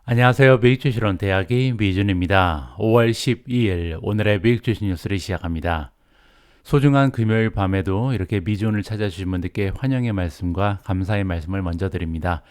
안녕하세요. 미국주식론 대학의 미준입니다. 5월 12일 오늘의 미국주식 뉴스를 시작합니다. 소중한 금요일 밤에도 이렇게 미준을 찾아주신 분들께 환영의 말씀과 감사의 말씀을 먼저 드립니다.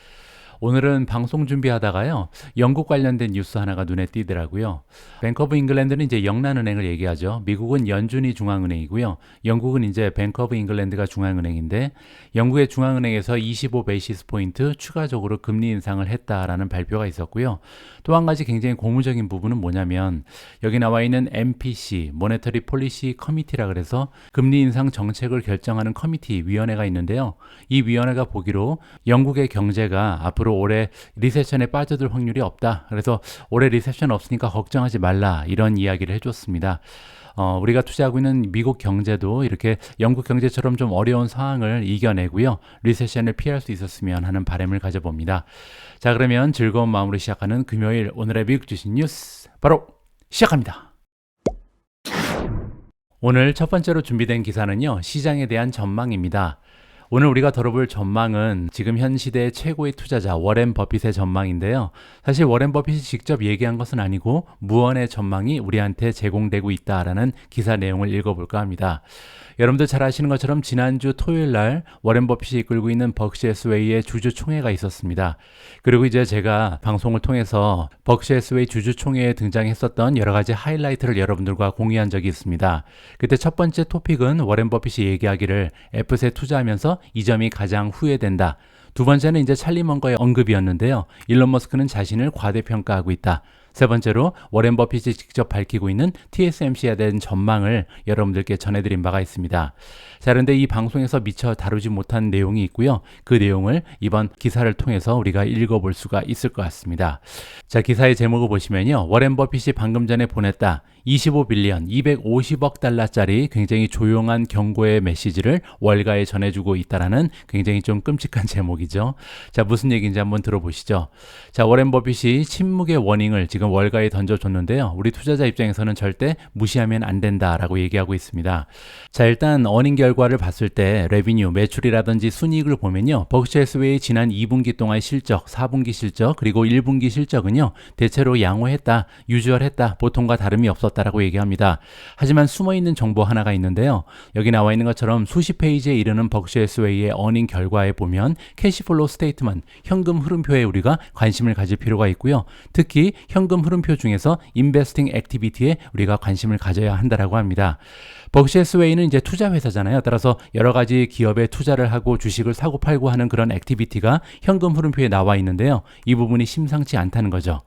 오늘은 방송 준비하다가요, 영국 관련된 뉴스 하나가 눈에 띄더라고요. 뱅크 오브 잉글랜드는 이제 영란은행을 얘기하죠. 미국은 연준이 중앙은행이고요. 영국은 이제 뱅크 오브 잉글랜드가 중앙은행인데, 영국의 중앙은행에서 25 베이시스 포인트 추가적으로 금리 인상을 했다라는 발표가 있었고요. 또 한 가지 굉장히 고무적인 부분은 뭐냐면, 여기 나와 있는 MPC, 모네터리 폴리시 커미티라 그래서 금리 인상 정책을 결정하는 커미티 위원회가 있는데요. 이 위원회가 보기로 영국의 경제가 앞으로 올해 리세션에 빠져들 확률이 없다. 그래서 올해 리세션 없으니까 걱정하지 말라. 이런 이야기를 해줬습니다. 우리가 투자하고 있는 미국 경제도 이렇게 영국 경제처럼 좀 어려운 상황을 이겨내고요. 리세션을 피할 수 있었으면 하는 바람을 가져봅니다. 자, 그러면 즐거운 마음으로 시작하는 금요일 오늘의 미국 주식 뉴스 바로 시작합니다. 오늘 첫 번째로 준비된 기사는요, 시장에 대한 전망입니다. 오늘 우리가 다뤄볼 전망은 지금 현 시대의 최고의 투자자 워렌 버핏의 전망인데요. 사실 워렌 버핏이 직접 얘기한 것은 아니고 무언의 전망이 우리한테 제공되고 있다라는 기사 내용을 읽어볼까 합니다. 여러분들 잘 아시는 것처럼 지난주 토요일 날 워렌 버핏이 이끌고 있는 버크셔 해스웨이의 주주총회가 있었습니다. 그리고 이제 제가 방송을 통해서 버크셔 해스웨이 주주총회에 등장했었던 여러 가지 하이라이트를 여러분들과 공유한 적이 있습니다. 그때 첫 번째 토픽은 워렌 버핏이 얘기하기를 F세 투자하면서 이 점이 가장 후회된다. 두 번째는 이제 찰리 먼거의 언급이었는데요. 일론 머스크는 자신을 과대평가하고 있다. 세 번째로 워렌 버핏이 직접 밝히고 있는 TSMC에 대한 전망을 여러분들께 전해드린 바가 있습니다. 자, 그런데 이 방송에서 미처 다루지 못한 내용이 있고요. 그 내용을 이번 기사를 통해서 우리가 읽어볼 수가 있을 것 같습니다. 자, 기사의 제목을 보시면요. 워렌 버핏이 방금 전에 보냈다. 25빌리언, 250억 달러짜리 굉장히 조용한 경고의 메시지를 월가에 전해주고 있다라는 굉장히 좀 끔찍한 제목이죠. 자, 무슨 얘기인지 한번 들어보시죠. 자, 워렌 버핏이 침묵의 워닝을 지금 월가에 던져줬는데요. 우리 투자자 입장에서는 절대 무시하면 안 된다라고 얘기하고 있습니다. 자, 일단 어닝 결과를 봤을 때 레비뉴, 매출이라든지 순이익을 보면요. 버크셔 해스웨이 지난 2분기 동안의 실적, 4분기 실적, 그리고 1분기 실적은요. 대체로 양호했다, 유주얼했다, 보통과 다름이 없었다라고 얘기합니다. 하지만 숨어있는 정보 하나가 있는데요. 여기 나와 있는 것처럼 수십 페이지에 이르는 버크셔 해스웨이의 어닝 결과에 보면 캐시플로우 스테이트먼트, 현금 흐름표에 우리가 관심을 가질 필요가 있고요. 특히 현금 흐름표 중에서 인베스팅 액티비티에 우리가 관심을 가져야 한다라고 합니다. 버크셔 해스웨이는 이제 투자 회사잖아요. 따라서 여러 가지 기업에 투자를 하고 주식을 사고 팔고 하는 그런 액티비티가 현금 흐름표에 나와 있는데요. 이 부분이 심상치 않다는 거죠.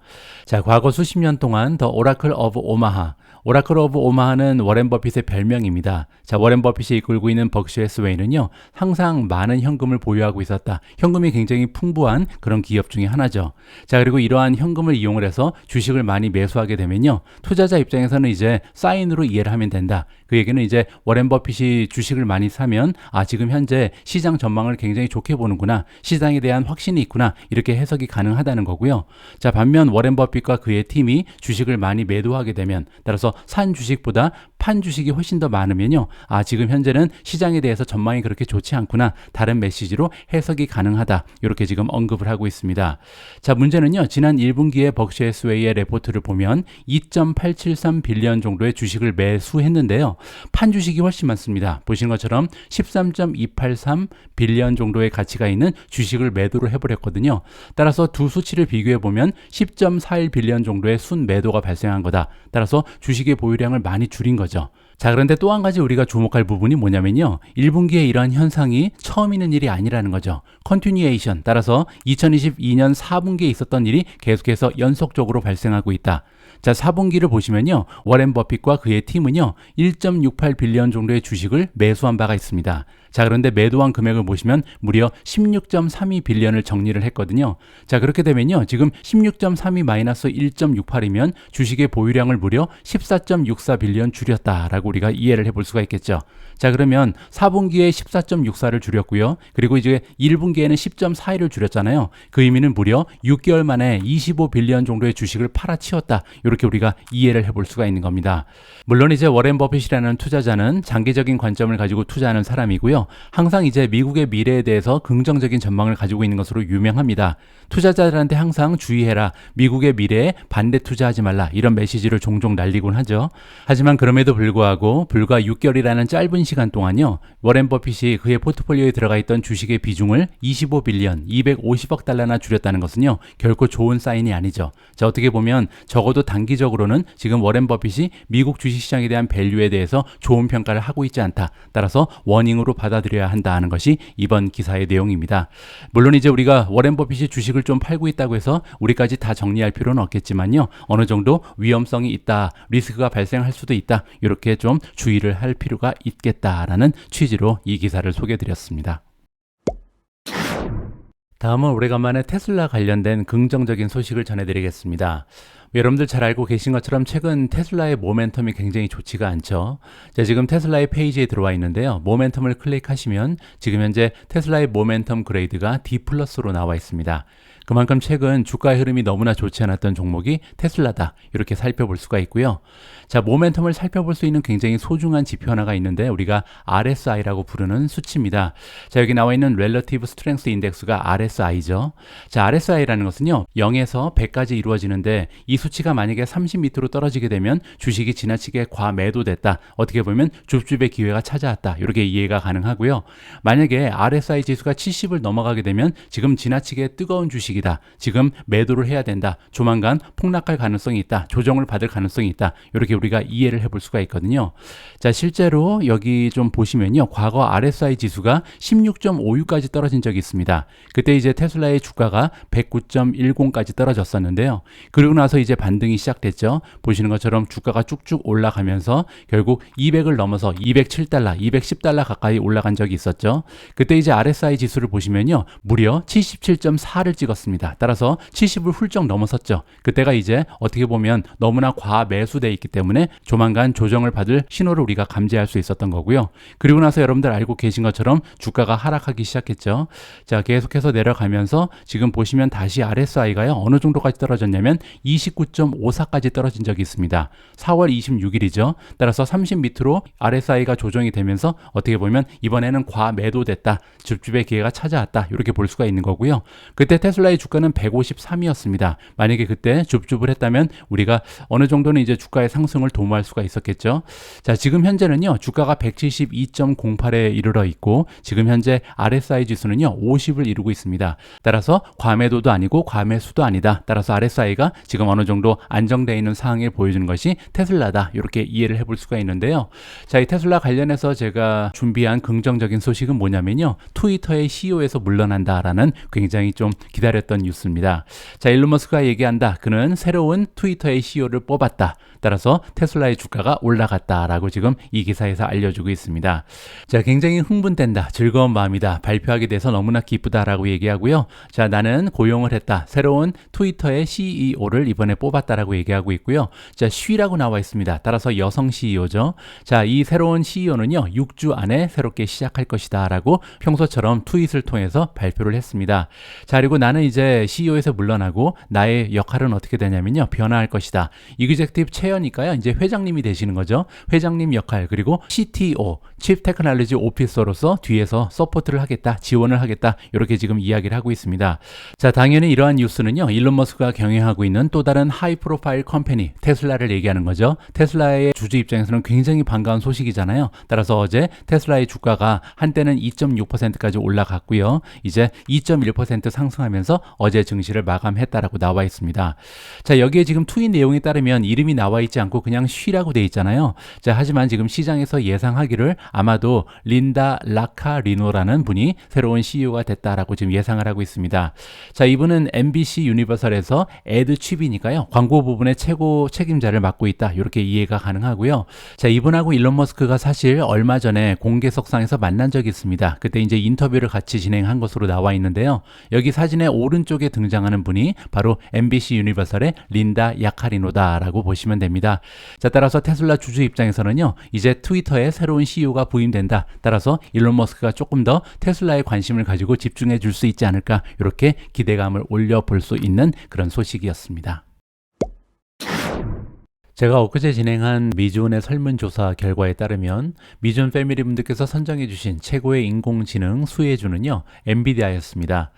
자, 과거 수십 년 동안 더 오라클 오브 오마하, 오라클 오브 오마하는 워렌 버핏의 별명입니다. 자, 워렌 버핏이 이끌고 있는 버크셔 해스웨이는요, 항상 많은 현금을 보유하고 있었다. 현금이 굉장히 풍부한 그런 기업 중에 하나죠. 자, 그리고 이러한 현금을 이용을 해서 주식을 많이 매수하게 되면요, 투자자 입장에서는 이제 사인으로 이해를 하면 된다. 그 얘기는 이제 워렌 버핏이 주식을 많이 사면 지금 현재 시장 전망을 굉장히 좋게 보는구나, 시장에 대한 확신이 있구나, 이렇게 해석이 가능하다는 거고요. 자, 반면 워렌 버핏과 그의 팀이 주식을 많이 매도하게 되면, 따라서 산 주식보다 판 주식이 훨씬 더 많으면요, 지금 현재는 시장에 대해서 전망이 그렇게 좋지 않구나, 다른 메시지로 해석이 가능하다, 이렇게 지금 언급을 하고 있습니다. 자, 문제는요, 지난 1분기에 버크셔 해스웨이의 레포트를 보면 2.873 빌리언 정도의 주식을 매수했는데요, 판 주식이 훨씬 많습니다. 보시는 것처럼 13.283 빌리언 정도의 가치가 있는 주식을 매도를 해버렸거든요. 따라서 두 수치를 비교해 보면 10.41 빌리언 정도의 순 매도가 발생한 거다. 따라서 주식의 보유량을 많이 줄인 거죠. 자, 그런데 또 한 가지 우리가 주목할 부분이 뭐냐면요, 1분기에 이러한 현상이 처음 있는 일이 아니라는 거죠. 컨티뉴에이션, 따라서 2022년 4분기에 있었던 일이 계속해서 연속적으로 발생하고 있다. 자, 4분기를 보시면요, 워렌 버핏과 그의 팀은요, 1.68 빌리언 정도의 주식을 매수한 바가 있습니다. 자, 그런데 매도한 금액을 보시면 무려 16.32 빌리언을 정리를 했거든요. 자, 그렇게 되면요, 지금 16.32 마이너스 1.68이면 주식의 보유량을 무려 14.64 빌리언 줄였다라고 우리가 이해를 해볼 수가 있겠죠. 자, 그러면 4분기에 14.64를 줄였고요. 그리고 이제 1분기에는 10.42를 줄였잖아요. 그 의미는 무려 6개월 만에 25 빌리언 정도의 주식을 팔아치웠다, 이렇게 우리가 이해를 해볼 수가 있는 겁니다. 물론 이제 워렌 버핏이라는 투자자는 장기적인 관점을 가지고 투자하는 사람이고요. 항상 이제 미국의 미래에 대해서 긍정적인 전망을 가지고 있는 것으로 유명합니다. 투자자들한테 항상 주의해라. 미국의 미래에 반대 투자하지 말라. 이런 메시지를 종종 날리곤 하죠. 하지만 그럼에도 불구하고 불과 6개월이라는 짧은 시간 동안요. 워렌 버핏이 그의 포트폴리오에 들어가 있던 주식의 비중을 25빌리언, 250억 달러나 줄였다는 것은요. 결코 좋은 사인이 아니죠. 자, 어떻게 보면 적어도 단기적으로는 지금 워렌 버핏이 미국 주식시장에 대한 밸류에 대해서 좋은 평가를 하고 있지 않다. 따라서 워닝으로 받아들여야 한다는 것이 이번 기사의 내용입니다. 물론 이제 우리가 워렌 버핏이 주식을 좀 팔고 있다고 해서 우리까지 다 정리할 필요는 없겠지만요. 어느 정도 위험성이 있다. 리스크가 발생할 수도 있다. 이렇게 좀 주의를 할 필요가 있겠다라는 취지로 이 기사를 소개해드렸습니다. 다음은 오래간만에 테슬라 관련된 긍정적인 소식을 전해드리겠습니다. 여러분들 잘 알고 계신 것처럼 최근 테슬라의 모멘텀이 굉장히 좋지가 않죠. 자, 지금 테슬라의 페이지에 들어와 있는데요. 모멘텀을 클릭하시면 지금 현재 테슬라의 모멘텀 그레이드가 D+로 나와 있습니다. 그만큼 최근 주가의 흐름이 너무나 좋지 않았던 종목이 테슬라다. 이렇게 살펴볼 수가 있고요. 자, 모멘텀을 살펴볼 수 있는 굉장히 소중한 지표 하나가 있는데 우리가 RSI라고 부르는 수치입니다. 자, 여기 나와 있는 Relative Strength Index가 RSI죠. 자, RSI라는 것은요. 0에서 100까지 이루어지는데 이 수치가 만약에 30 밑으로 떨어지게 되면 주식이 지나치게 과매도됐다. 어떻게 보면 줍줍의 기회가 찾아왔다. 이렇게 이해가 가능하고요. 만약에 RSI 지수가 70을 넘어가게 되면 지금 지나치게 뜨거운 주식이다. 지금 매도를 해야 된다. 조만간 폭락할 가능성이 있다. 조정을 받을 가능성이 있다. 이렇게 우리가 이해를 해볼 수가 있거든요. 자, 실제로 여기 좀 보시면요. 과거 RSI 지수가 16.56까지 떨어진 적이 있습니다. 그때 이제 테슬라의 주가가 109.10까지 떨어졌었는데요. 그리고 나서 이제 반등이 시작됐죠. 보시는 것처럼 주가가 쭉쭉 올라가면서 결국 200을 넘어서 207달러, 210달러 가까이 올라간 적이 있었죠. 그때 이제 RSI 지수를 보시면요. 무려 77.4를 찍었습니다. 따라서 70을 훌쩍 넘어섰죠. 그때가 이제 어떻게 보면 너무나 과매수돼 있기 때문에 조만간 조정을 받을 신호를 우리가 감지할 수 있었던 거고요. 그리고 나서 여러분들 알고 계신 것처럼 주가가 하락하기 시작했죠. 자, 계속해서 내려가면서 지금 보시면 다시 RSI가요. 어느 정도까지 떨어졌냐면 29.54까지 떨어진 적이 있습니다. 4월 26일이죠. 따라서 30 밑으로 RSI가 조정이 되면서 어떻게 보면 이번에는 과매도됐다. 줍줍의 기회가 찾아왔다. 이렇게 볼 수가 있는 거고요. 그때 테슬라의 주가는 153이었습니다. 만약에 그때 줍줍을 했다면 우리가 어느 정도는 이제 주가의 상승을 도모할 수가 있었겠죠. 자, 지금 현재는요. 주가가 172.08에 이르러 있고 지금 현재 RSI 지수는요. 50을 이루고 있습니다. 따라서 과매도도 아니고 과매수도 아니다. 따라서 RSI가 지금 어느 정도 안정되어 있는 상황을 보여주는 것이 테슬라다. 이렇게 이해를 해볼 수가 있는데요. 자, 이 테슬라 관련해서 제가 준비한 긍정적인 소식은 뭐냐면요. 트위터의 CEO에서 물러난다라는 굉장히 좀 기다렸던 뉴스입니다. 자, 일론 머스크가 얘기한다. 그는 새로운 트위터의 CEO를 뽑았다. 따라서 테슬라의 주가가 올라갔다라고 지금 이 기사에서 알려주고 있습니다. 자, 굉장히 흥분된다. 즐거운 마음이다. 발표하게 돼서 너무나 기쁘다라고 얘기하고요. 자, 나는 고용을 했다. 새로운 트위터의 CEO를 이번에 뽑았다라고 얘기하고 있고요. 자, she라고 나와 있습니다. 따라서 여성 CEO죠. 자, 이 새로운 CEO는요. 6주 안에 새롭게 시작할 것이다 라고 평소처럼 트윗을 통해서 발표를 했습니다. 자, 그리고 나는 이제 CEO에서 물러나고 나의 역할은 어떻게 되냐면요. 변화할 것이다. 이그제큐티브 체어니까요. 이제 회장님이 되시는 거죠. 회장님 역할 그리고 CTO, Chief Technology Officer로서 뒤에서 서포트를 하겠다. 지원을 하겠다. 이렇게 지금 이야기를 하고 있습니다. 자, 당연히 이러한 뉴스는요. 일론 머스크가 경영하고 있는 또 다른 하이 프로파일 컴퍼니 테슬라를 얘기하는 거죠. 테슬라의 주주 입장에서는 굉장히 반가운 소식이잖아요. 따라서 어제 테슬라의 주가가 한때는 2.6%까지 올라갔고요. 이제 2.1% 상승하면서 어제 증시를 마감했다라고 나와 있습니다. 자, 여기에 지금 트윗 내용에 따르면 이름이 나와 있지 않고 그냥 쉬라고 돼 있잖아요. 자, 하지만 지금 시장에서 예상하기를 아마도 린다 라카리노라는 분이 새로운 CEO가 됐다라고 지금 예상을 하고 있습니다. 자, 이분은 MBC 유니버설에서 에드 취비니까요. 광고 부분의 최고 책임자를 맡고 있다. 이렇게 이해가 가능하고요. 자, 이분하고 일론 머스크가 사실 얼마 전에 공개석상에서 만난 적이 있습니다. 그때 이제 인터뷰를 같이 진행한 것으로 나와 있는데요. 여기 사진의 오른쪽에 등장하는 분이 바로 MBC 유니버설의 린다 야카리노다라고 보시면 됩니다. 자, 따라서 테슬라 주주 입장에서는요. 이제 트위터의 새로운 CEO가 부임된다. 따라서 일론 머스크가 조금 더 테슬라에 관심을 가지고 집중해 줄 수 있지 않을까 이렇게 기대감을 올려볼 수 있는 그런 소식이었습니다. 제가 엊그제 진행한 미주은의 설문조사 결과에 따르면 미주은 패밀리 분들께서 선정해 주신 최고의 인공지능 수혜주는요, 엔비디아였습니다.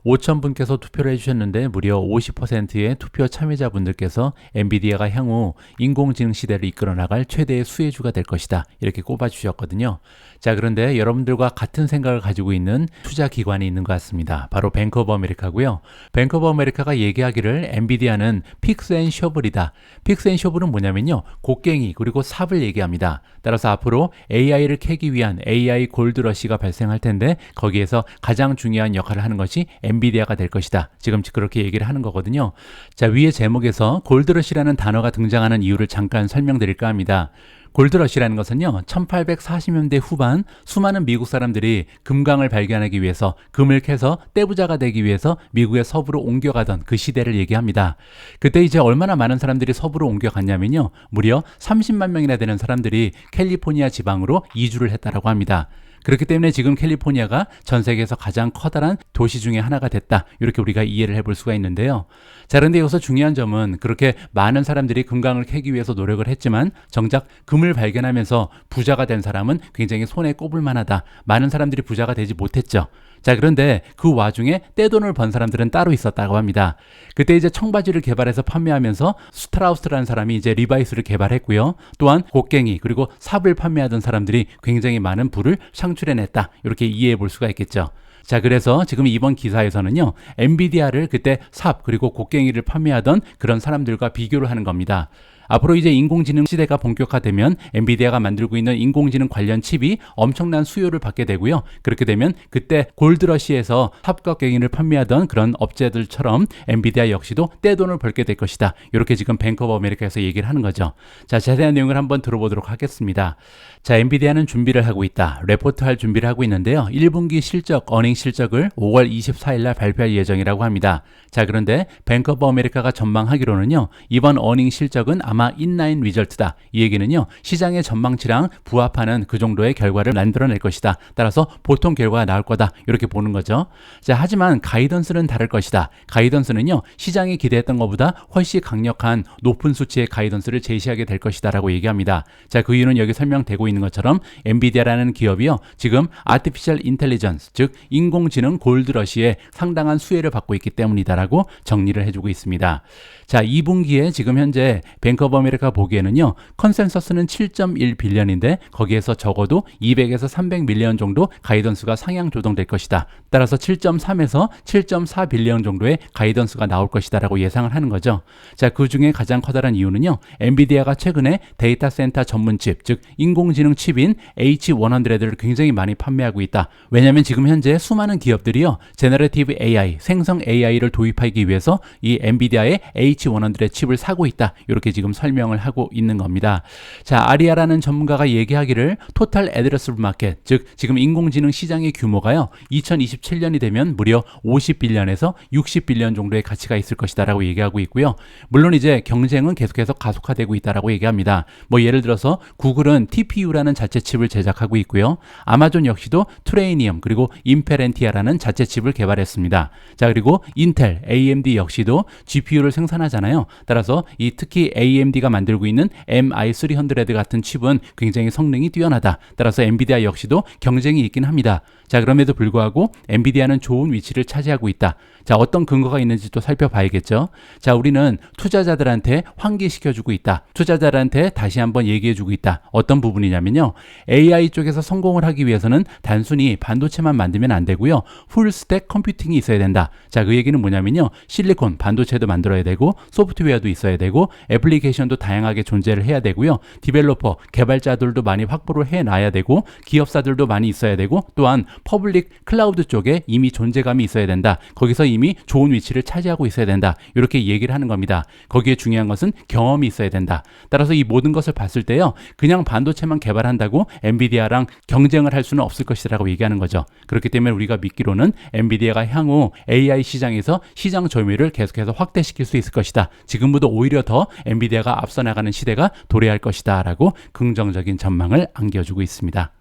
5,000분께서 투표를 해주셨는데 무려 50%의 투표 참여자분들께서 엔비디아가 향후 인공지능 시대를 이끌어 나갈 최대의 수혜주가 될 것이다, 이렇게 꼽아주셨거든요. 자, 그런데 여러분들과 같은 생각을 가지고 있는 투자 기관이 있는 것 같습니다. 바로 뱅크 오브 아메리카고요. 뱅크 오브 아메리카가 얘기하기를 엔비디아는 픽스 앤 쇼블이다. 픽스 앤 쇼블은 뭐냐면요, 곡괭이 그리고 삽을 얘기합니다. 따라서 앞으로 AI를 캐기 위한 AI 골드러시가 발생할 텐데 거기에서 가장 중요한 역할을 하는 것이 엔비디아가 될 것이다. 지금 그렇게 얘기를 하는 거거든요. 자, 위의 제목에서 골드러시라는 단어가 등장하는 이유를 잠깐 설명드릴까 합니다. 골드러시라는 것은요, 1840년대 후반 수많은 미국 사람들이 금강을 발견하기 위해서, 금을 캐서 떼부자가 되기 위해서 미국의 서부로 옮겨가던 그 시대를 얘기합니다. 그때 이제 얼마나 많은 사람들이 서부로 옮겨갔냐면요, 무려 30만 명이나 되는 사람들이 캘리포니아 지방으로 이주를 했다라고 합니다. 그렇기 때문에 지금 캘리포니아가 전 세계에서 가장 커다란 도시 중에 하나가 됐다, 이렇게 우리가 이해를 해볼 수가 있는데요. 자, 그런데 여기서 중요한 점은 그렇게 많은 사람들이 금강을 캐기 위해서 노력을 했지만 정작 금을 발견하면서 부자가 된 사람은 굉장히 손에 꼽을 만하다. 많은 사람들이 부자가 되지 못했죠. 자, 그런데 그 와중에 떼돈을 번 사람들은 따로 있었다고 합니다. 그때 이제 청바지를 개발해서 판매하면서 스트라우스라는 사람이 이제 리바이스를 개발했고요. 또한 곡괭이 그리고 삽을 판매하던 사람들이 굉장히 많은 부를 창출해냈다, 이렇게 이해해 볼 수가 있겠죠. 자, 그래서 지금 이번 기사에서는요, 엔비디아를 그때 삽 그리고 곡괭이를 판매하던 그런 사람들과 비교를 하는 겁니다. 앞으로 이제 인공지능 시대가 본격화되면 엔비디아가 만들고 있는 인공지능 관련 칩이 엄청난 수요를 받게 되고요. 그렇게 되면 그때 골드러시에서 삽과 괭이를 판매하던 그런 업체들처럼 엔비디아 역시도 떼돈을 벌게 될 것이다. 이렇게 지금 뱅크 오브 아메리카에서 얘기를 하는 거죠. 자, 자세한 내용을 한번 들어보도록 하겠습니다. 자, 엔비디아는 준비를 하고 있다. 레포트할 준비를 하고 있는데요. 1분기 실적, 어닝 실적을 5월 24일 날 발표할 예정이라고 합니다. 자, 그런데 뱅크 오브 아메리카가 전망하기로는요, 이번 어닝 실적은 아마 인라인 리절트다. 이 얘기는요, 시장의 전망치랑 부합하는 그 정도의 결과를 만들어낼 것이다. 따라서 보통 결과가 나올 거다, 이렇게 보는 거죠. 자, 하지만 가이던스는 다를 것이다. 가이던스는요, 시장이 기대했던 것보다 훨씬 강력한 높은 수치의 가이던스를 제시하게 될 것이다 라고 얘기합니다. 자, 그 이유는 여기 설명되고 있는 것처럼 엔비디아라는 기업이요, 지금 아티피셜 인텔리전스, 즉 인공지능 골드러시에 상당한 수혜를 받고 있기 때문이다라고 정리를 해주고 있습니다. 자, 2분기에 지금 현재 뱅크 오브 아메리카 보기에는요, 컨센서스는 7.1 빌리언인데 거기에서 적어도 200에서 300 밀리언 정도 가이던스가 상향 조정될 것이다. 따라서 7.3에서 7.4 빌리언 정도의 가이던스가 나올 것이다 라고 예상을 하는 거죠. 자, 그 중에 가장 커다란 이유는요, 엔비디아가 최근에 데이터 센터 전문 칩, 즉 인공지능 칩인 H100를 굉장히 많이 판매하고 있다. 왜냐하면 지금 현재 수많은 기업들이요, 제너레티브 AI, 생성 AI를 도입하기 위해서 이 엔비디아의 H100의 칩을 사고 있다, 이렇게 지금 설명을 하고 있는 겁니다. 자, 아리아라는 전문가가 얘기하기를 토탈 애드레스블 마켓, 즉 지금 인공지능 시장의 규모가요, 2027년이 되면 무려 50빌리언에서 60빌리언 정도의 가치가 있을 것이다 라고 얘기하고 있고요. 물론 이제 경쟁은 계속해서 가속화되고 있다라고 얘기합니다. 뭐 예를 들어서 구글은 TPU라는 자체 칩을 제작하고 있고요. 아마존 역시도 트레이니엄 그리고 임페렌티아라는 자체 칩을 개발했습니다. 자, 그리고 인텔, AMD 역시도 GPU를 생산하잖아요. 따라서 이 특히 AMD가 만들고 있는 MI300 같은 칩은 굉장히 성능이 뛰어나다. 따라서 엔비디아 역시도 경쟁이 있긴 합니다. 자, 그럼에도 불구하고 엔비디아는 좋은 위치를 차지하고 있다. 자, 어떤 근거가 있는지 또 살펴봐야겠죠. 자, 우리는 투자자들한테 환기시켜주고 있다. 투자자들한테 다시 한번 얘기해주고 있다. 어떤 부분이냐면요, AI 쪽에서 성공을 하기 위해서는 단순히 반도체만 만들면 안 되고요, 풀스택 컴퓨팅이 있어야 된다. 자, 그 얘기는 뭐냐면요, 실리콘, 반도체도 만들어야 되고 소프트웨어도 있어야 되고 애플리케이션도 다양하게 존재를 해야 되고요, 디벨로퍼, 개발자들도 많이 확보를 해놔야 되고 기업사들도 많이 있어야 되고, 또한 퍼블릭 클라우드 쪽에 이미 존재감이 있어야 된다. 거기서 이미 좋은 위치를 차지하고 있어야 된다. 이렇게 얘기를 하는 겁니다. 거기에 중요한 것은 경험이 있어야 된다. 따라서 이 모든 것을 봤을 때요, 그냥 반도체만 개발한다고 엔비디아랑 경쟁을 할 수는 없을 것이라고 얘기하는 거죠. 그렇기 때문에 우리가 믿기로는 엔비디아가 향후 AI 시장에서 시장 점유율을 계속해서 확대시킬 수 있을 것이다. 지금보다 오히려 더 엔비디아가 앞서 나가는 시대가 도래할 것이다 라고 긍정적인 전망을 안겨주고 있습니다.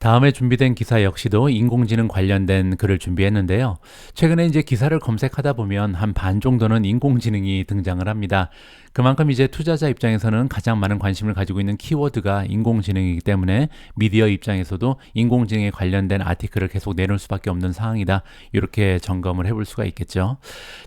다음에 준비된 기사 역시도 인공지능 관련된 글을 준비했는데요. 최근에 이제 기사를 검색하다 보면 한 반 정도는 인공지능이 등장을 합니다. 그만큼 이제 투자자 입장에서는 가장 많은 관심을 가지고 있는 키워드가 인공지능이기 때문에 미디어 입장에서도 인공지능에 관련된 아티클을 계속 내놓을 수밖에 없는 상황이다. 이렇게 점검을 해볼 수가 있겠죠.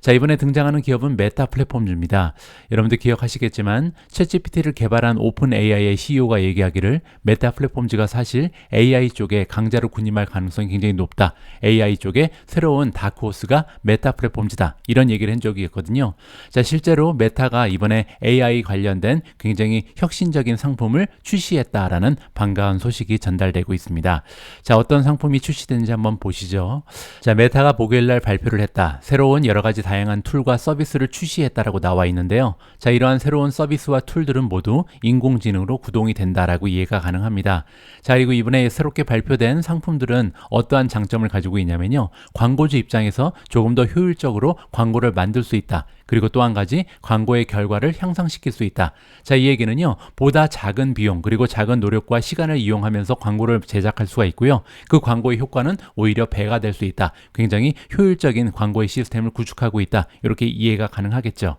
자, 이번에 등장하는 기업은 메타 플랫폼즈입니다. 여러분들 기억하시겠지만 챗GPT를 개발한 오픈 AI의 CEO가 얘기하기를 메타 플랫폼즈가 사실 AI 쪽에 강자로 군림할 가능성이 굉장히 높다. AI 쪽에 새로운 다크호스가 메타 플랫폼즈다. 이런 얘기를 한 적이 있거든요. 자, 실제로 메타가 이번에 AI 관련된 굉장히 혁신적인 상품을 출시했다라는 반가운 소식이 전달되고 있습니다. 자, 어떤 상품이 출시됐는지 한번 보시죠. 자, 메타가 목요일날 발표를 했다. 새로운 여러 가지 다양한 툴과 서비스를 출시했다라고 나와 있는데요. 자, 이러한 새로운 서비스와 툴들은 모두 인공지능으로 구동이 된다라고 이해가 가능합니다. 자, 그리고 이번에 새롭게 발표된 상품들은 어떠한 장점을 가지고 있냐면요. 광고주 입장에서 조금 더 효율적으로 광고를 만들 수 있다. 그리고 또 한 가지 광고의 결과를 향상시킬 수 있다. 자, 이 얘기는요. 보다 작은 비용 그리고 작은 노력과 시간을 이용하면서 광고를 제작할 수가 있고요. 그 광고의 효과는 오히려 배가 될 수 있다. 굉장히 효율적인 광고의 시스템을 구축하고 있다. 이렇게 이해가 가능하겠죠.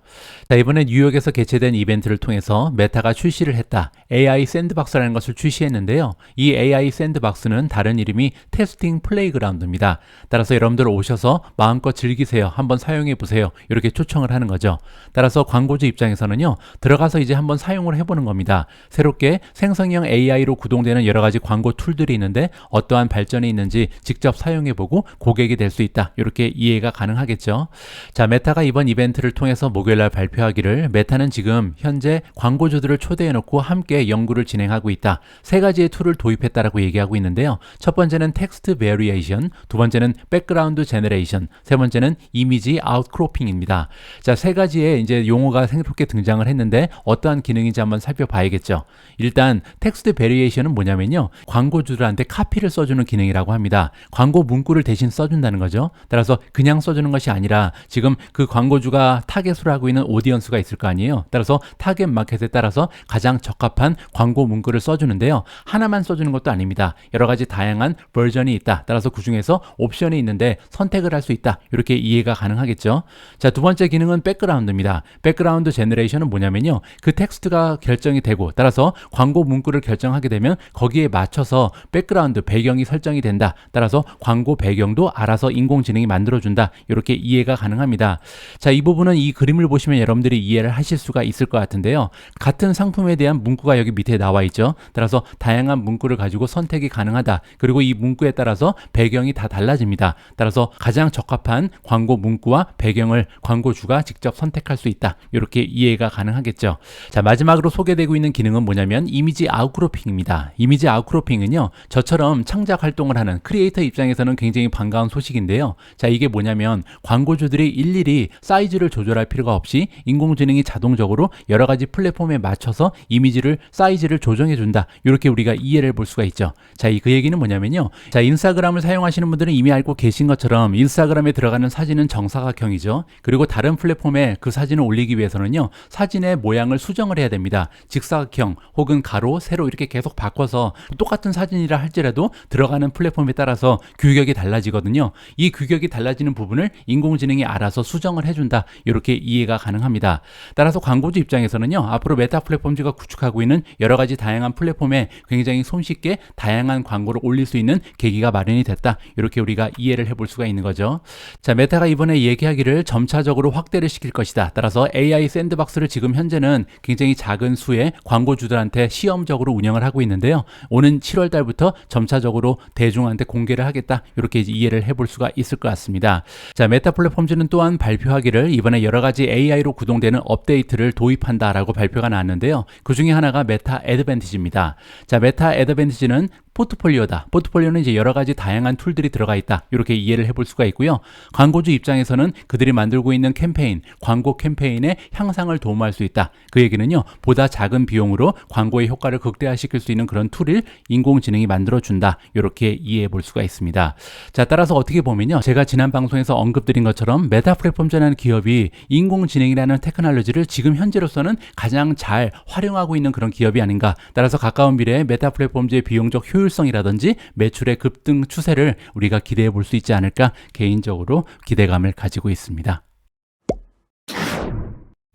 자, 이번에 뉴욕에서 개최된 이벤트를 통해서 메타가 출시를 했다. AI 샌드박스라는 것을 출시했는데요. 이 AI 샌드박스는 다른 이름이 테스팅 플레이그라운드입니다. 따라서 여러분들 오셔서 마음껏 즐기세요. 한번 사용해 보세요. 이렇게 초청을 하는 거죠. 따라서 광고주 입장에서는요. 들어가서 이제 한번 사용을 해보는 겁니다. 새롭게 생성형 AI로 구동되는 여러 가지 광고 툴들이 있는데 어떠한 발전이 있는지 직접 사용해보고 고객이 될 수 있다. 이렇게 이해가 가능하겠죠. 자, 메타가 이번 이벤트를 통해서 목요일날 발표하기를 메타는 지금 현재 광고주들을 초대해놓고 함께 연구를 진행하고 있다. 세 가지의 툴을 도입했다라고 얘기하고 있는데요. 첫 번째는 텍스트 베리에이션, 두 번째는 백그라운드 제너레이션, 세 번째는 이미지 아웃크로핑입니다. 자, 세 가지의 이제 용어가 새롭게 등장을 했는데 어떠한 기능인지 한번 살펴봐야겠죠. 일단 텍스트 베리에이션은 뭐냐면요. 광고주들한테 카피를 써주는 기능이라고 합니다. 광고 문구를 대신 써준다는 거죠. 따라서 그냥 써주는 것이 아니라 지금 그 광고주가 타겟으로 하고 있는 오디언스가 있을 거 아니에요. 따라서 타겟 마켓에 따라서 가장 적합한 광고 문구를 써주는데요. 하나만 써주는 것도 아닙니다. 여러 가지 다양한 버전이 있다. 따라서 그 중에서 옵션이 있는데 선택을 할 수 있다. 이렇게 이해가 가능하겠죠. 자, 두 번째 기능은 백그라운드입니다. 백그라운드 제너레이션은 뭐냐면요. 그 텍스트가 결정이 되고 따라서 광고 문구를 결정하게 되면 거기에 맞춰서 백그라운드 배경이 설정이 된다. 따라서 광고 배경도 알아서 인공지능이 만들어준다. 이렇게 이해가 가능합니다. 자, 이 부분은 이 그림을 보시면 여러분들이 이해를 하실 수가 있을 것 같은데요. 같은 상품에 대한 문구가 여기 밑에 나와 있죠. 따라서 다양한 문구를 가지고 선택이 가능하다. 그리고 이 문구에 따라서 배경이 다 달라집니다. 따라서 가장 적합한 광고 문구와 배경을 광고주가 직접 선택할 수 있다. 이렇게 이해가 가능하겠죠. 자, 마지막으로 소개되고 있는 기능은 뭐냐면 이미지 아웃크로핑입니다. 이미지 아웃크로핑은요. 저처럼 창작 활동을 하는 크리에이터 입장에서는 굉장히 반가운 소식인데요. 자, 이게 뭐냐면 광고주들이 일일이 사이즈를 조절할 필요가 없이 인공지능이 자동적으로 여러 가지 플랫폼에 맞춰서 이미지를 사이즈를 조정해 준다. 이렇게 우리가 이해를 볼 수가 있죠. 자, 그 얘기는 뭐냐면요. 자, 인스타그램을 사용하시는 분들은 이미 알고 계신 것처럼 인스타그램에 들어가는 사진은 정사각형이죠. 그리고 다른 플랫폼에 그 사진을 올리기 위해서는요. 사진의 모양을 수정을 해야 됩니다. 직사각형 혹은 가로, 세로 이렇게 계속 바꿔서 똑같은 사진이라 할지라도 들어가는 플랫폼에 따라서 규격이 달라지거든요. 이 규격이 달라지는 부분을 인공지능이 알아서 수정을 해준다. 이렇게 이해가 가능합니다. 따라서 광고주 입장에서는요. 앞으로 메타 플랫폼즈가 구축하고 있는 여러 가지 다양한 플랫폼에 굉장히 손쉽게 다양한 광고를 올릴 수 있는 계기가 마련이 됐다. 이렇게 우리가 이해를 해볼 수가 있는 거죠. 자, 메타가 이번에 얘기하기를 점차적으로 확대를 시킬 것이다. 따라서 AI 샌드박스를 지금 현재는 굉장히 작은 수의 광고주들한테 시험적으로 운영을 하고 있는데요. 오는 7월 달부터 점차적으로 대중한테 공개를 하겠다. 이렇게 이해를 해볼 수가 있을 것 같습니다. 자, 메타 플랫폼즈는 또한 발표하기를 이번에 여러 가지 AI로 구동되는 업데이트를 도입한다라고 발표가 나왔는데요. 그 중에 하나가 메타 애드밴티지입니다. 자, 메타 애드밴티지는 포트폴리오다. 포트폴리오는 이제 여러 가지 다양한 툴들이 들어가 있다. 이렇게 이해를 해볼 수가 있고요. 광고주 입장에서는 그들이 만들고 있는 캠페인, 광고 캠페인의 향상을 도움할 수 있다. 그 얘기는요. 보다 작은 비용으로 광고의 효과를 극대화시킬 수 있는 그런 툴을 인공지능이 만들어준다. 이렇게 이해해 볼 수가 있습니다. 자, 따라서 어떻게 보면요. 제가 지난 방송에서 언급드린 것처럼 메타 플랫폼이라는 기업이 인공지능이라는 테크놀로지를 지금 현재로서는 가장 잘 활용하고 있는 그런 기업이 아닌가. 따라서 가까운 미래에 메타 플랫폼즈의 비용적 효율 효율성이라든지 매출의 급등 추세를 우리가 기대해 볼 수 있지 않을까 개인적으로 기대감을 가지고 있습니다.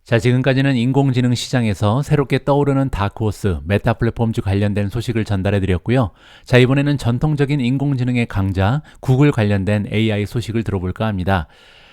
자, 지금까지는 인공지능 시장에서 새롭게 떠오르는 다크호스, 메타 플랫폼즈 관련된 소식을 전달해 드렸고요. 자, 이번에는 전통적인 인공지능의 강자, 구글 관련된 AI 소식을 들어볼까 합니다.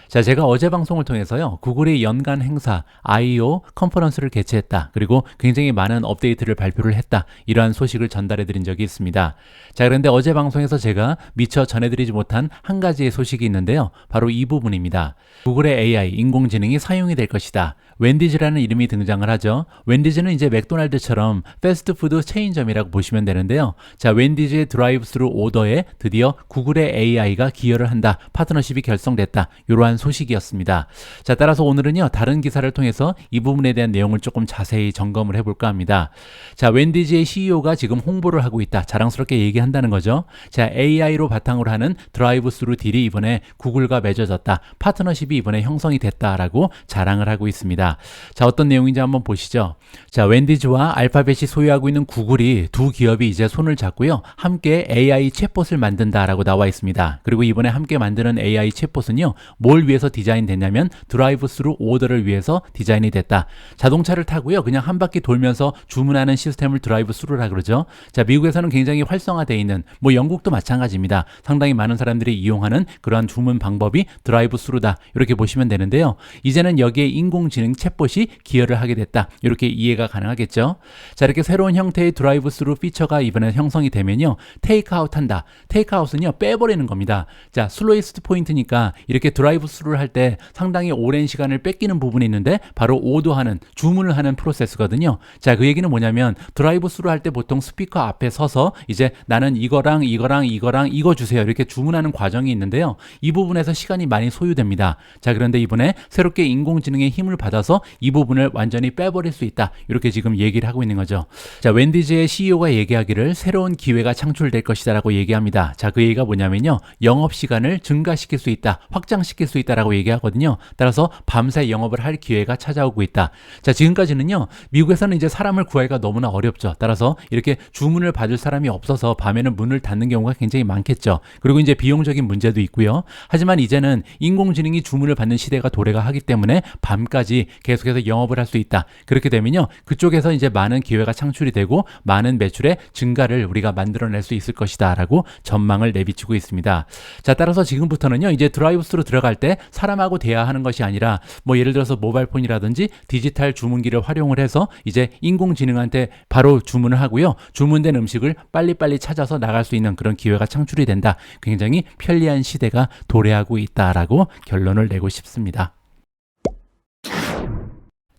자, 제가 어제 방송을 통해서요, 구글의 연간 행사 I/O 컨퍼런스를 개최했다. 그리고 굉장히 많은 업데이트를 발표를 했다. 이러한 소식을 전달해 드린 적이 있습니다. 자, 그런데 어제 방송에서 제가 미처 전해드리지 못한 한 가지의 소식이 있는데요. 바로 이 부분입니다. 구글의 AI, 인공지능이 사용이 될 것이다. 웬디즈라는 이름이 등장을 하죠. 웬디즈는 이제 맥도날드처럼 패스트푸드 체인점이라고 보시면 되는데요. 자, 웬디즈의 드라이브 스루 오더에 드디어 구글의 AI가 기여를 한다. 파트너십이 결성됐다. 이러한 소식이었습니다. 자, 따라서 오늘은요, 다른 기사를 통해서 이 부분에 대한 내용을 조금 자세히 점검을 해볼까 합니다. 자, 웬디즈의 CEO가 지금 홍보를 하고 있다. 자랑스럽게 얘기한다는 거죠. 자, AI로 바탕으로 하는 드라이브 스루 딜이 이번에 구글과 맺어졌다. 파트너십이 이번에 형성이 됐다라고 자랑을 하고 있습니다. 자, 어떤 내용인지 한번 보시죠. 자, 웬디즈와 알파벳이 소유하고 있는 구글이 두 기업이 이제 손을 잡고요, 함께 AI 챗봇을 만든다라고 나와 있습니다. 그리고 이번에 함께 만드는 AI 챗봇은요, 뭘 위해서 디자인됐냐면 드라이브 스루 오더를 위해서 디자인이 됐다. 자동차를 타고요, 그냥 한 바퀴 돌면서 주문하는 시스템을 드라이브 스루라 그러죠. 자, 미국에서는 굉장히 활성화되어 있는, 뭐 영국도 마찬가지입니다. 상당히 많은 사람들이 이용하는 그러한 주문 방법이 드라이브 스루다. 이렇게 보시면 되는데요. 이제는 여기에 인공지능 챗봇이 기여를 하게 됐다. 이렇게 이해가 가능하겠죠. 자, 이렇게 새로운 형태의 드라이브 스루 피처가 이번에 형성이 되면요, 테이크아웃 한다. 테이크아웃은요, 빼버리는 겁니다. 자, 슬로이스트 포인트니까 이렇게 드라이브 스루를 할 때 상당히 오랜 시간을 뺏기는 부분이 있는데 바로 오더하는, 주문을 하는 프로세스거든요. 자, 그 얘기는 뭐냐면 드라이브 스루 할 때 보통 스피커 앞에 서서 이제 나는 이거랑 이거 주세요. 이렇게 주문하는 과정이 있는데요. 이 부분에서 시간이 많이 소요됩니다. 자, 그런데 이번에 새롭게 인공지능의 힘을 받아서 이 부분을 완전히 빼버릴 수 있다. 이렇게 지금 얘기를 하고 있는 거죠. 자, 웬디즈의 CEO가 얘기하기를 새로운 기회가 창출될 것이다 라고 얘기합니다. 자, 그 얘기가 뭐냐면요, 영업시간을 증가시킬 수 있다, 확장시킬 수 있다라고 얘기하거든요. 따라서 밤새 영업을 할 기회가 찾아오고 있다. 자, 지금까지는요, 미국에서는 이제 사람을 구하기가 너무나 어렵죠. 따라서 이렇게 주문을 받을 사람이 없어서 밤에는 문을 닫는 경우가 굉장히 많겠죠. 그리고 이제 비용적인 문제도 있고요. 하지만 이제는 인공지능이 주문을 받는 시대가 도래가 하기 때문에 밤까지 계속해서 영업을 할 수 있다. 그렇게 되면요, 그쪽에서 이제 많은 기회가 창출이 되고 많은 매출의 증가를 우리가 만들어낼 수 있을 것이다 라고 전망을 내비치고 있습니다. 자, 따라서 지금부터는요, 이제 드라이브스루 들어갈 때 사람하고 대화하는 것이 아니라 뭐 예를 들어서 모바일폰이라든지 디지털 주문기를 활용을 해서 이제 인공지능한테 바로 주문을 하고요, 주문된 음식을 빨리빨리 찾아서 나갈 수 있는 그런 기회가 창출이 된다. 굉장히 편리한 시대가 도래하고 있다라고 결론을 내고 싶습니다.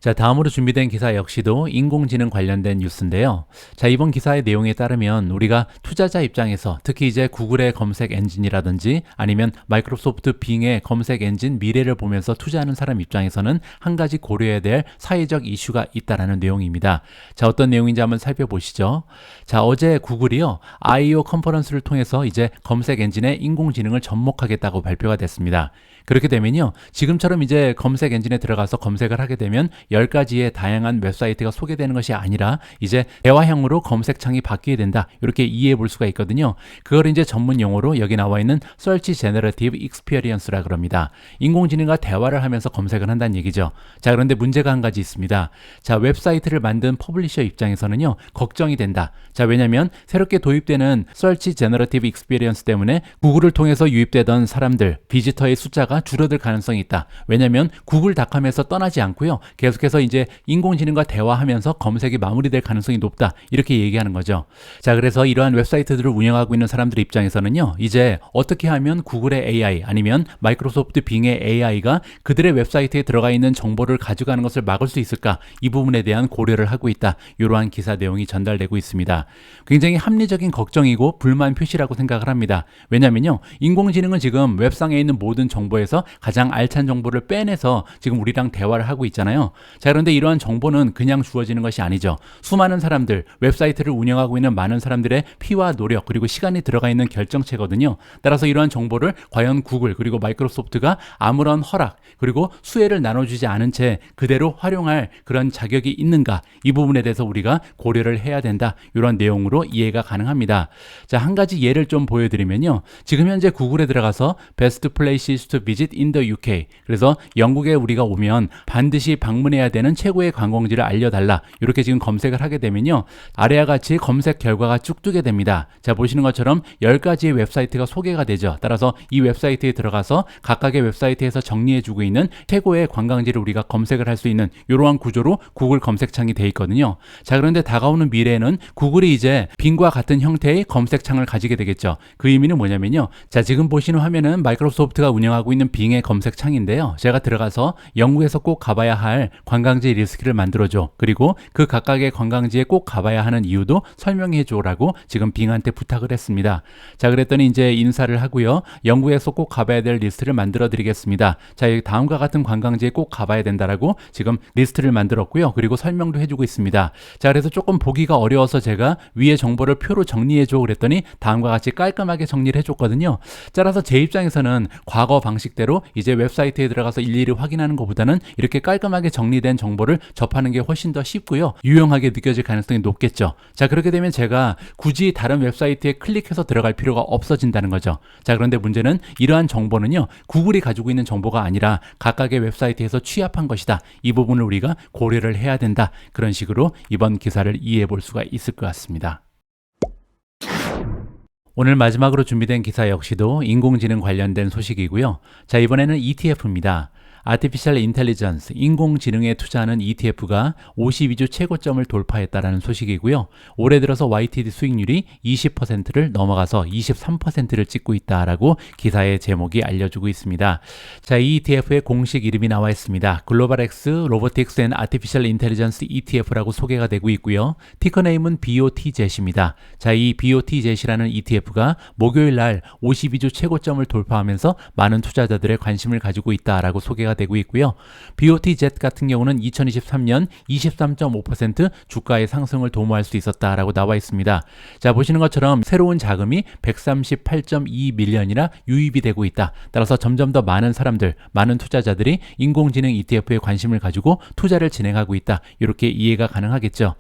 자, 다음으로 준비된 기사 역시도 인공지능 관련된 뉴스인데요. 자, 이번 기사의 내용에 따르면 우리가 투자자 입장에서 특히 이제 구글의 검색 엔진이라든지 아니면 마이크로소프트 빙의 검색 엔진 미래를 보면서 투자하는 사람 입장에서는 한 가지 고려해야 될 사회적 이슈가 있다라는 내용입니다. 자, 어떤 내용인지 한번 살펴보시죠. 자, 어제 구글이요, I/O 컨퍼런스를 통해서 이제 검색 엔진에 인공지능을 접목하겠다고 발표가 됐습니다. 그렇게 되면요, 지금처럼 이제 검색 엔진에 들어가서 검색을 하게 되면 10가지의 다양한 웹사이트가 소개되는 것이 아니라 이제 대화형으로 검색창이 바뀌게 된다. 이렇게 이해해 볼 수가 있거든요. 그걸 이제 전문 용어로 여기 나와 있는 Search Generative Experience라 그럽니다. 인공지능과 대화를 하면서 검색을 한다는 얘기죠. 자, 그런데 문제가 한 가지 있습니다. 자, 웹사이트를 만든 퍼블리셔 입장에서는요, 걱정이 된다. 자, 왜냐면 새롭게 도입되는 Search Generative Experience 때문에 구글을 통해서 유입되던 사람들, 비지터의 숫자가 줄어들 가능성이 있다. 왜냐면 구글닷컴에서 떠나지 않고요, 계속해서 이제 인공지능과 대화하면서 검색이 마무리될 가능성이 높다. 이렇게 얘기하는 거죠. 자, 그래서 이러한 웹사이트들을 운영하고 있는 사람들 입장에서는요, 이제 어떻게 하면 구글의 AI 아니면 마이크로소프트 빙의 AI가 그들의 웹사이트에 들어가 있는 정보를 가져가는 것을 막을 수 있을까? 이 부분에 대한 고려를 하고 있다. 이러한 기사 내용이 전달되고 있습니다. 굉장히 합리적인 걱정이고 불만 표시라고 생각을 합니다. 왜냐면요, 인공지능은 지금 웹상에 있는 모든 정보에 정보에서 가장 알찬 정보를 빼내서 지금 우리랑 대화를 하고 있잖아요. 자, 그런데 이러한 정보는 그냥 주어지는 것이 아니죠. 수많은 사람들, 웹사이트를 운영하고 있는 많은 사람들의 피와 노력 그리고 시간이 들어가 있는 결정체거든요. 따라서 이러한 정보를 과연 구글 그리고 마이크로소프트가 아무런 허락 그리고 수혜를 나눠주지 않은 채 그대로 활용할 그런 자격이 있는가, 이 부분에 대해서 우리가 고려를 해야 된다, 이런 내용으로 이해가 가능합니다. 자, 한 가지 예를 좀 보여드리면요, 지금 현재 구글에 들어가서 Best Places to Visit in the UK, 그래서 영국에 우리가 오면 반드시 방문해야 되는 최고의 관광지를 알려달라, 이렇게 지금 검색을 하게 되면요, 아래와 같이 검색 결과가 쭉 뜨게 됩니다. 자, 보시는 것처럼 10가지의 웹사이트가 소개가 되죠. 따라서 이 웹사이트에 들어가서 각각의 웹사이트에서 정리해주고 있는 최고의 관광지를 우리가 검색을 할 수 있는 이러한 구조로 구글 검색창이 되어 있거든요. 자, 그런데 다가오는 미래에는 구글이 이제 빙과 같은 형태의 검색창을 가지게 되겠죠. 그 의미는 뭐냐면요, 자, 지금 보시는 화면은 마이크로소프트가 운영하고 있는 빙의 검색창인데요, 제가 들어가서 영국에서 꼭 가봐야 할 관광지 리스트를 만들어줘, 그리고 그 각각의 관광지에 꼭 가봐야 하는 이유도 설명해 줘라고 지금 빙한테 부탁을 했습니다. 자, 그랬더니 이제 인사를 하고요, 영국에서 꼭 가봐야 될 리스트를 만들어 드리겠습니다. 자, 여기 다음과 같은 관광지에 꼭 가봐야 된다라고 지금 리스트를 만들었고요, 그리고 설명도 해주고 있습니다. 자, 그래서 조금 보기가 어려워서 제가 위에 정보를 표로 정리해줘 그랬더니 다음과 같이 깔끔하게 정리를 해줬거든요. 따라서 제 입장에서는 과거 방식대로 이제 웹사이트에 들어가서 일일이 확인하는 것보다는 이렇게 깔끔하게 정리된 정보를 접하는 게 훨씬 더 쉽고요, 유용하게 느껴질 가능성이 높겠죠. 자, 그렇게 되면 제가 굳이 다른 웹사이트에 클릭해서 들어갈 필요가 없어진다는 거죠. 자, 그런데 문제는 이러한 정보는요, 구글이 가지고 있는 정보가 아니라 각각의 웹사이트에서 취합한 것이다. 이 부분을 우리가 고려를 해야 된다. 그런 식으로 이번 기사를 이해해 볼 수가 있을 것 같습니다. 오늘 마지막으로 준비된 기사 역시도 인공지능 관련된 소식이고요. 자, 이번에는 ETF입니다. 아티피셜 인텔리전스, 인공지능에 투자하는 ETF가 52주 최고점을 돌파했다라는 소식이고요. 올해 들어서 YTD 수익률이 20%를 넘어가서 23%를 찍고 있다라고 기사의 제목이 알려주고 있습니다. 자, 이 ETF의 공식 이름이 나와 있습니다. 글로벌X 로보틱스 앤 아티피셜 인텔리전스 ETF라고 소개가 되고 있고요. 티커 네임은 BOTZ입니다. 자, 이 BOTZ라는 ETF가 목요일 날 52주 최고점을 돌파하면서 많은 투자자들의 관심을 가지고 있다라고 소개가 되고 있고요. BOTZ 같은 경우는 2023년 23.5% 주가의 상승을 도모할 수 있었다라고 나와 있습니다. 자, 보시는 것처럼 새로운 자금이 138.2밀리언이나 유입이 되고 있다. 따라서 점점 더 많은 사람들, 많은 투자자들이 인공지능 ETF에 관심을 가지고 투자를 진행하고 있다. 이렇게 이해가 가능하겠죠.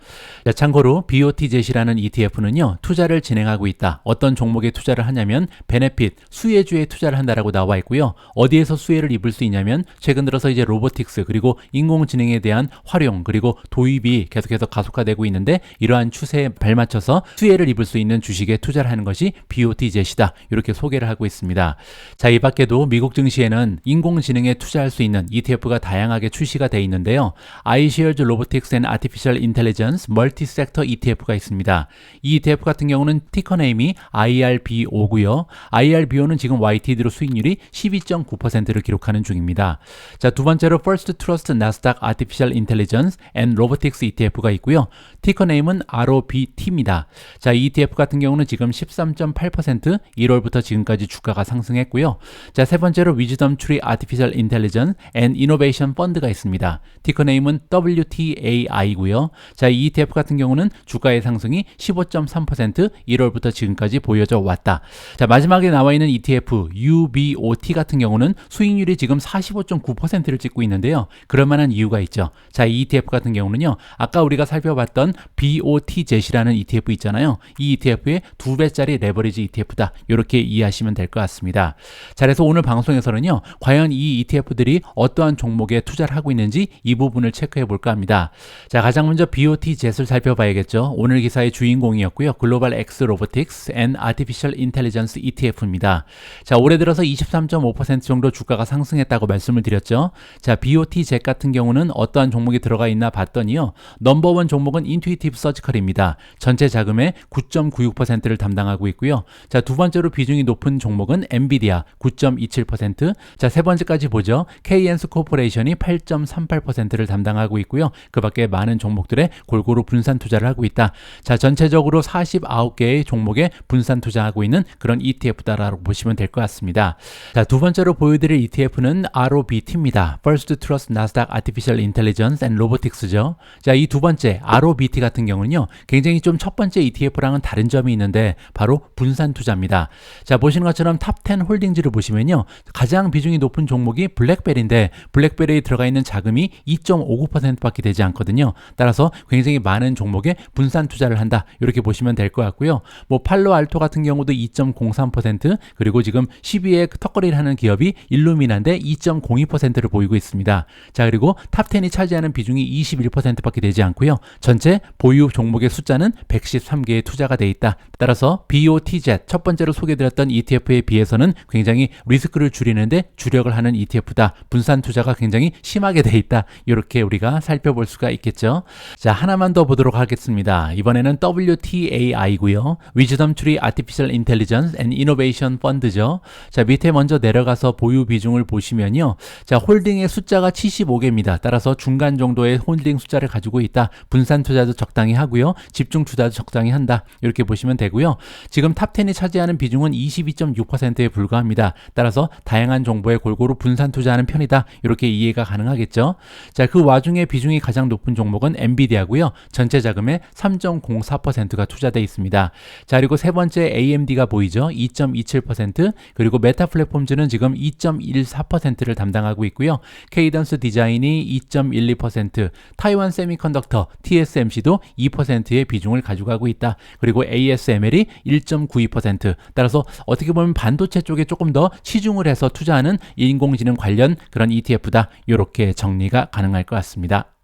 자, 참고로 BOTZ라는 ETF는요, 투자를 진행하고 있다. 어떤 종목에 투자를 하냐면 베네핏, 수혜주에 투자를 한다라고 나와 있고요. 어디에서 수혜를 입을 수 있냐면 최근 들어서 이제 로보틱스 그리고 인공지능에 대한 활용 그리고 도입이 계속해서 가속화되고 있는데, 이러한 추세에 발맞춰서 수혜를 입을 수 있는 주식에 투자를 하는 것이 BOTZ이다. 이렇게 소개를 하고 있습니다. 자, 이 밖에도 미국 증시에는 인공지능에 투자할 수 있는 ETF가 다양하게 출시가 되어 있는데요. iShares Robotics and Artificial Intelligence Multi-Sector ETF가 있습니다. 이 ETF 같은 경우는 티커 네임이 IRBO고요. IRBO는 지금 YTD로 수익률이 12.9%를 기록하는 중입니다. 자, 두 번째로 First Trust Nasdaq Artificial Intelligence and Robotics ETF가 있고요. 티커 네임은 ROBT입니다. 자, 이 ETF 같은 경우는 지금 13.8% 1월부터 지금까지 주가가 상승했고요. 자, 세 번째로 Wisdom Tree Artificial Intelligence and Innovation Fund가 있습니다. 티커 네임은 WTAI고요. 자, 이 ETF 같은 경우는 주가의 상승이 15.3% 1월부터 지금까지 보여져 왔다. 자, 마지막에 나와 있는 ETF UBOT 같은 경우는 수익률이 지금 45.9%를 찍고 있는데요. 그럴 만한 이유가 있죠. 자, 이 ETF 같은 경우는요, 아까 우리가 살펴봤던 BOTZ라는 ETF 있잖아요. 이 ETF의 2배짜리 레버리지 ETF다. 이렇게 이해하시면 될 것 같습니다. 자, 그래서 오늘 방송에서는요, 과연 이 ETF들이 어떠한 종목에 투자를 하고 있는지 이 부분을 체크해 볼까 합니다. 자, 가장 먼저 BOTZ를 살펴봐야겠죠. 오늘 기사의 주인공이었고요. 글로벌 X 로보틱스 앤 아티피셜 인텔리전스 ETF입니다. 자, 올해 들어서 23.5% 정도 주가가 상승했다고 말씀을 말씀드렸죠. 자, BOTZ 같은 경우는 어떠한 종목이 들어가 있나 봤더니요. 넘버원 종목은 인투이티브 서지컬입니다. 전체 자금의 9.96%를 담당하고 있고요. 자, 두 번째로 비중이 높은 종목은 엔비디아 9.27%. 자, 세 번째까지 보죠. KNS 코퍼레이션이 8.38%를 담당하고 있고요. 그 밖에 많은 종목들에 골고루 분산 투자를 하고 있다. 자, 전체적으로 49개의 종목에 분산 투자하고 있는 그런 ETF다라고 보시면 될 것 같습니다. 자, 두 번째로 보여드릴 ETF는 ROBT입니다. First Trust Nasdaq Artificial Intelligence and Robotics죠. 자, 이 두 번째 ROBT 같은 경우는요, 굉장히 좀 첫 번째 ETF랑은 다른 점이 있는데 바로 분산 투자입니다. 자, 보시는 것처럼 탑10 홀딩지를 보시면요, 가장 비중이 높은 종목이 블랙베리인데 블랙베리에 들어가 있는 자금이 2.59%밖에 되지 않거든요. 따라서 굉장히 많은 종목에 분산 투자를 한다, 이렇게 보시면 될 것 같고요. 뭐 팔로알토 같은 경우도 2.03%, 그리고 지금 10위에 턱걸이를 하는 기업이 일루미나인데 2.02%를 보이고 있습니다. 자, 그리고 탑10이 차지하는 비중이 21%밖에 되지 않고요. 전체 보유 종목의 숫자는 113개에 투자가 돼 있다. 따라서 BOTZ 첫 번째로 소개드렸던 ETF에 비해서는 굉장히 리스크를 줄이는데 주력을 하는 ETF다. 분산 투자가 굉장히 심하게 돼 있다. 이렇게 우리가 살펴볼 수가 있겠죠. 자, 하나만 더 보도록 하겠습니다. 이번에는 WTAI고요. Wisdom Tree Artificial Intelligence and Innovation Fund죠. 자, 밑에 먼저 내려가서 보유 비중을 보시면요. 자, 홀딩의 숫자가 75개입니다. 따라서 중간 정도의 홀딩 숫자를 가지고 있다. 분산 투자도 적당히 하고요. 집중 투자도 적당히 한다. 이렇게 보시면 되고요. 지금 탑10이 차지하는 비중은 22.6%에 불과합니다. 따라서 다양한 정보에 골고루 분산 투자하는 편이다. 이렇게 이해가 가능하겠죠. 자, 그 와중에 비중이 가장 높은 종목은 엔비디아고요. 전체 자금의 3.04%가 투자되어 있습니다. 자, 그리고 세 번째 AMD가 보이죠. 2.27%, 그리고 메타 플랫폼즈는 지금 2.14%를 담당하고 있고요. 케이던스 디자인이 2.12%, 타이완 세미컨덕터 TSMC도 2%의 비중을 가져가고 있다. 그리고 ASML이 1.92%. 따라서 어떻게 보면 반도체 쪽에 조금 더 치중을 해서 투자하는 인공지능 관련 그런 ETF다. 이렇게 정리가 가능할 것 같습니다.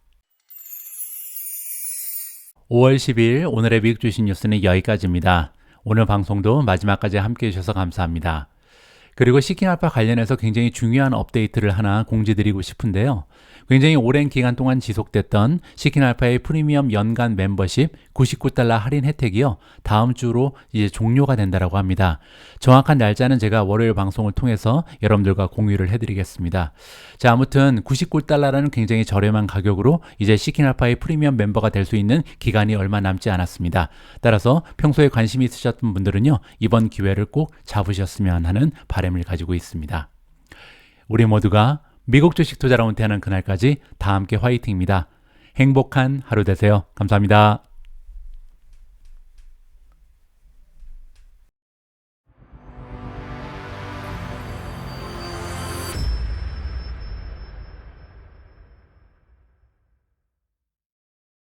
5월 10일 오늘의 미국 주식 뉴스는 여기까지입니다. 오늘 방송도 마지막까지 함께해 주셔서 감사합니다. 그리고 시킹알파 관련해서 굉장히 중요한 업데이트를 하나 공지드리고 싶은데요. 굉장히 오랜 기간 동안 지속됐던 시킹알파의 프리미엄 연간 멤버십 $99 할인 혜택이요, 다음 주로 이제 종료가 된다라고 합니다. 정확한 날짜는 제가 월요일 방송을 통해서 여러분들과 공유를 해드리겠습니다. 자, 아무튼 $99라는 굉장히 저렴한 가격으로 이제 시킹알파의 프리미엄 멤버가 될 수 있는 기간이 얼마 남지 않았습니다. 따라서 평소에 관심이 있으셨던 분들은요, 이번 기회를 꼭 잡으셨으면 하는 바람을 가지고 있습니다. 우리 모두가 미국 주식 투자로 은퇴하는 그날까지 다 함께 화이팅입니다. 행복한 하루 되세요. 감사합니다.